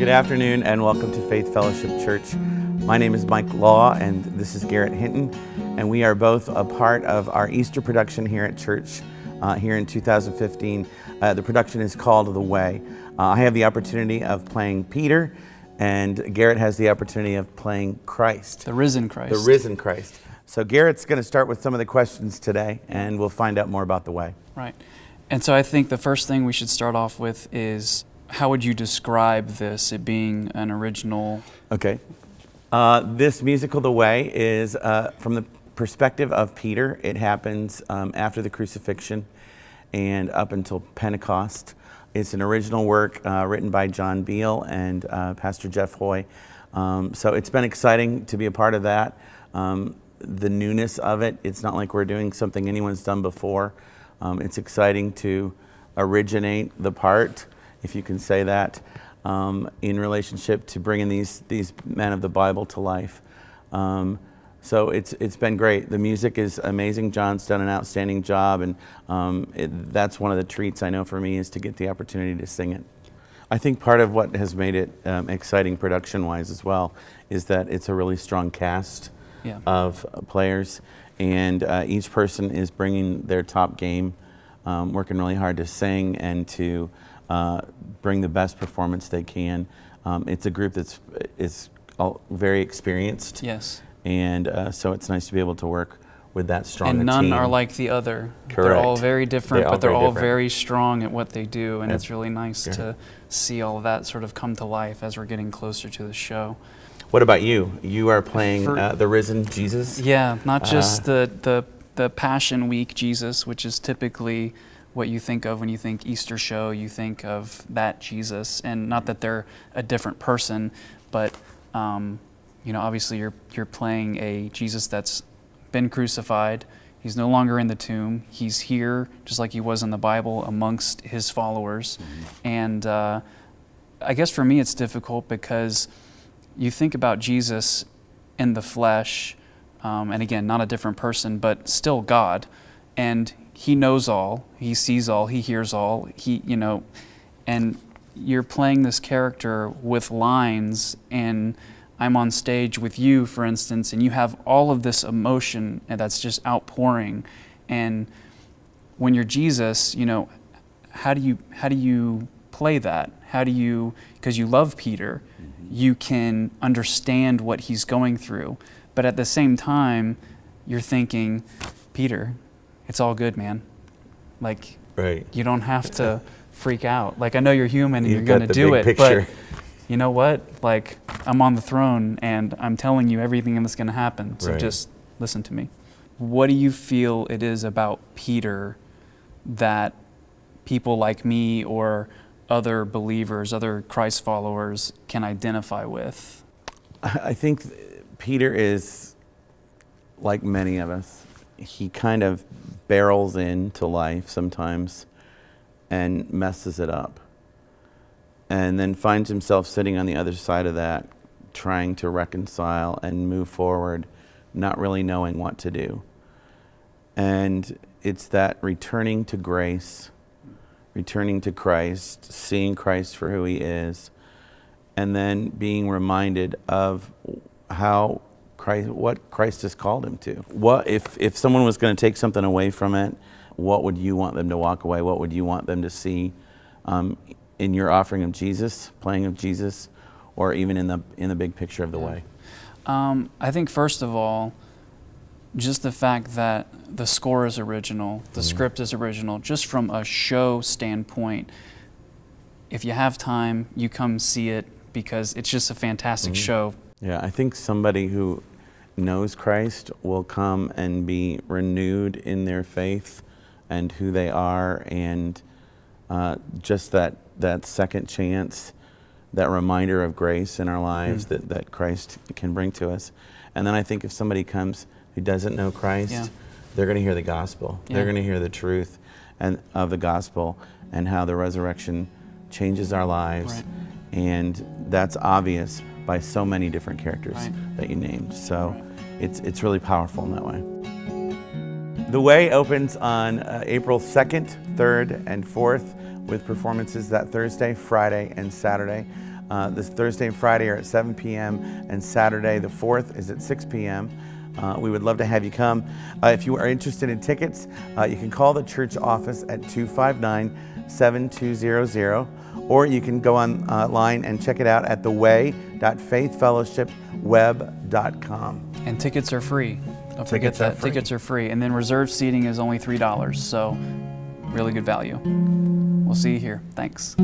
Good afternoon and welcome to Faith Fellowship Church. My name is Mike Law and this is Garrett Hinton, and we are both a part of our Easter production here at church here in 2015. The production is called The Way. I have the opportunity of playing Peter, and Garrett has the opportunity of playing Christ. The risen Christ. The risen Christ. So Garrett's going to start with some of the questions today, and we'll find out more about The Way. Right. And so I think the first thing we should start off with is, how would you describe this, it being an original? Okay. This musical, The Way, is from the perspective of Peter. It happens after the crucifixion and up until Pentecost. It's an original work written by Beall and Pastor Jeff Hoy. So it's been exciting to be a part of that. The newness of it, it's not like we're doing something anyone's done before. It's exciting to originate the part, if you can say that, in relationship to bringing these men of the Bible to life. So it's been great. The music is amazing. John's done an outstanding job, and that's one of the treats I know for me, is to get the opportunity to sing it. I think part of what has made it exciting production-wise as well is that it's a really strong cast of players, and each person is bringing their top game, working really hard to sing and to bring the best performance they can. It's a group that's all very experienced. Yes. And so it's nice to be able to work with that strong team. And none are like the other. Correct. They're all very different, but they're all different. very strong at what they do, and it's really nice to see all of that sort of come to life as we're getting closer to the show. What about you? You are playing the risen Jesus? Yeah, not just the Passion Week Jesus, which is typically what you think of when you think Easter show. You think of that Jesus, and not that they're a different person, but you know, obviously you're playing a Jesus that's been crucified. He's no longer in the tomb. He's here, just like he was in the Bible, amongst his followers. Mm-hmm. And I guess for me it's difficult because you think about Jesus in the flesh, and again, not a different person, but still God, and he knows all, he sees all, he hears all, and you're playing this character with lines, and I'm on stage with you, for instance, and you have all of this emotion that's just outpouring. And when you're Jesus, how do you play that? How do you, because you love Peter, you can understand what he's going through, but at the same time, you're thinking, Peter, it's all good, man. Like, you don't have to freak out. Like, I know you're human and you're going to do it, but you know what? Like, I'm on the throne and I'm telling you everything that's going to happen. So just listen to me. What do you feel it is about Peter that people like me or other believers, other Christ followers can identify with? I think Peter is like many of us. He kind of barrels into life sometimes and messes it up, and then finds himself sitting on the other side of that, trying to reconcile and move forward, not really knowing what to do. And it's that returning to grace, returning to Christ, seeing Christ for who he is, and then being reminded of what Christ has called him to. What if someone was going to take something away from it, what would you want them to walk away? What would you want them to see in your offering of Jesus, playing of Jesus, or even in the big picture of The Way? I think first of all, just the fact that the score is original, the script is original, just from a show standpoint. If you have time, you come see it, because it's just a fantastic show. Yeah, I think somebody who knows Christ will come and be renewed in their faith and who they are, and just that second chance, that reminder of grace in our lives that Christ can bring to us. And then I think if somebody comes who doesn't know Christ, they're going to hear the gospel. They're going to hear the truth of the gospel and how the resurrection changes our lives. And that's obvious by so many different characters that you named. So it's really powerful in that way. The Way opens on April 2nd, 3rd, and 4th with performances that Thursday, Friday, and Saturday. This Thursday and Friday are at 7 p.m. and Saturday, the 4th, is at 6 p.m. We would love to have you come. If you are interested in tickets, you can call the church office at 259-7200, or you can go online and check it out at theway.faithfellowshipweb.com. And tickets are free. Don't forget Tickets are that. free. Tickets are free. And then reserved seating is only $3, so really good value. We'll see you here. Thanks.